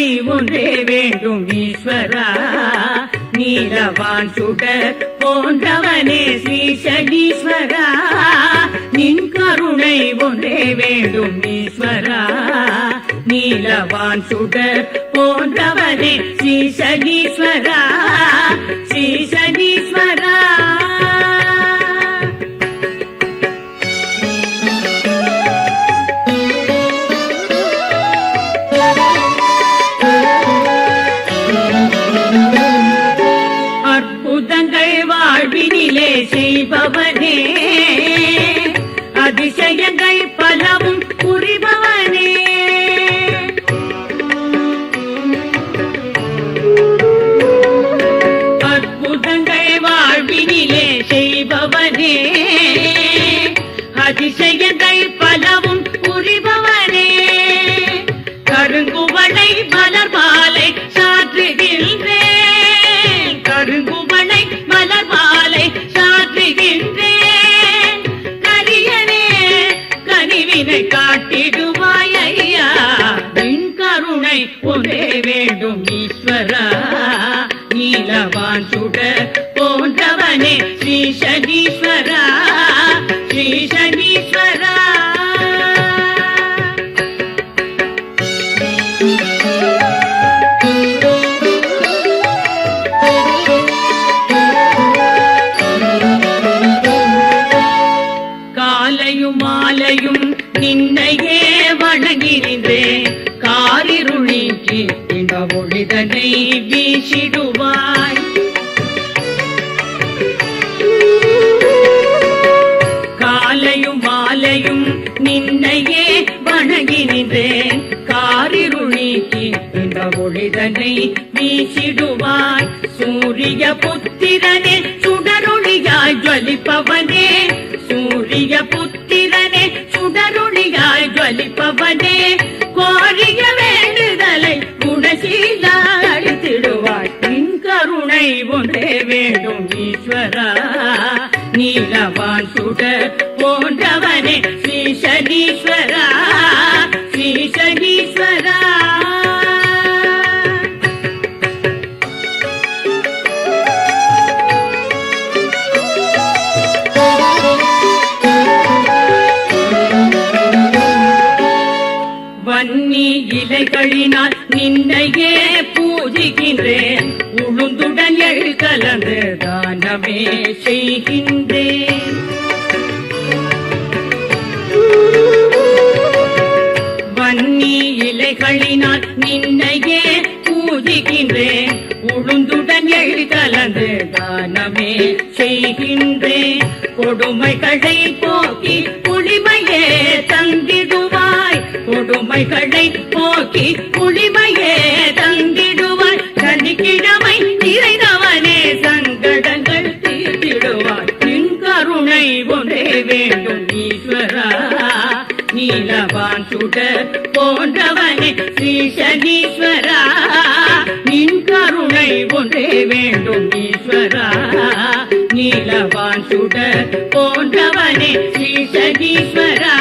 கருணை ஒன்றே வேண்டும் ஈஸ்வரா. நீலவான் சுடர் போன்றவனே ஸ்ரீ சனீஸ்வரா. நின் கருணை ஒன்றே வேண்டும் ஈஸ்வரா. நீலவான் சுடர் போன்றவனே ஸ்ரீ சனீஸ்வரா. ஸ்ரீ சனீஸ்வரா. அற்புதங்கள் வாழ்வினிலே செய்பவனே, அதிசயங்கள் பலவும் புரிபவனே. அற்புதங்கள் வாழ்வினிலே செய்பவனே, அதிசயங்கள் பலவும் புரிபவனே. கருங்குவளை மலர் மாலை சாற்றுகின்றேன். கருங்குவளை மலர் மாலை சாற்றுகின்றேன். கரியனே கனிவினை காட்டிடுவாய் ஐயா. நின் கருணை ஒன்றே வேண்டும் ஈஸ்வரா. நீலவான் சுடர் போன்றவனே ஸ்ரீ சனீஸ்வரா. ஸ்ரீ சனீஸ்வரா. காலையும் மாலையும் நின்னையே வணங்கினேன். காரிருளிக்கு இந்த ஒளிதனை வீசிடுவாய். காலையும் மாலையும் நின்னையே வணங்கினேன். காரிருளிக்கு இந்த ஒளிதனை வீசிடுவாய். சூரிய புத்திரனே சுடரொளியாய் ஜொலிப்பவனே. சூரிய புத்திரனே சுடரொளியாய் ஜொலிப்பவனே. கோரிய வேண்டுதலை குணசீலா அளித்திடுவாய். நின் கருணை ஒன்றே வேண்டும் ஈஸ்வரா. நீலவான் சுடர் போன்றவனே ஸ்ரீ சனீஸ்வரா. ஸ்ரீ சனீஸ்வரா. வன்னி இலைகளினால் நின்னையே பூஜிக்கின்றேன். உளுந்துடன் எழு கலந்து தானமே செய்கின்றேன். வன்னி இலைகளினால் நின்னையே பூஜிக்கின்றேன். உளுந்துடன் எழு கலந்து தானமே செய்கின்றேன். கொடுமைகளை போக்கி குளிமையே தந்திடுவாய். கொடுமைகளை போக்கி குளிமையே தந்திடுவாய். சனிக்கிழமை நிறைந்தவனே சங்கடங்கள் தீர்த்திடுவாய். நின் கருணை ஒன்றே வேண்டும் ஈஸ்வரா. நீலவான் சுடர் போன்றவனே ஸ்ரீ சனீஸ்வரா. நின் கருணை ஒன்றே வேண்டும் ஈஸ்வரா. நீலவான் சுடர் போன்றவனே ஸ்ரீ சனீஸ்வரா.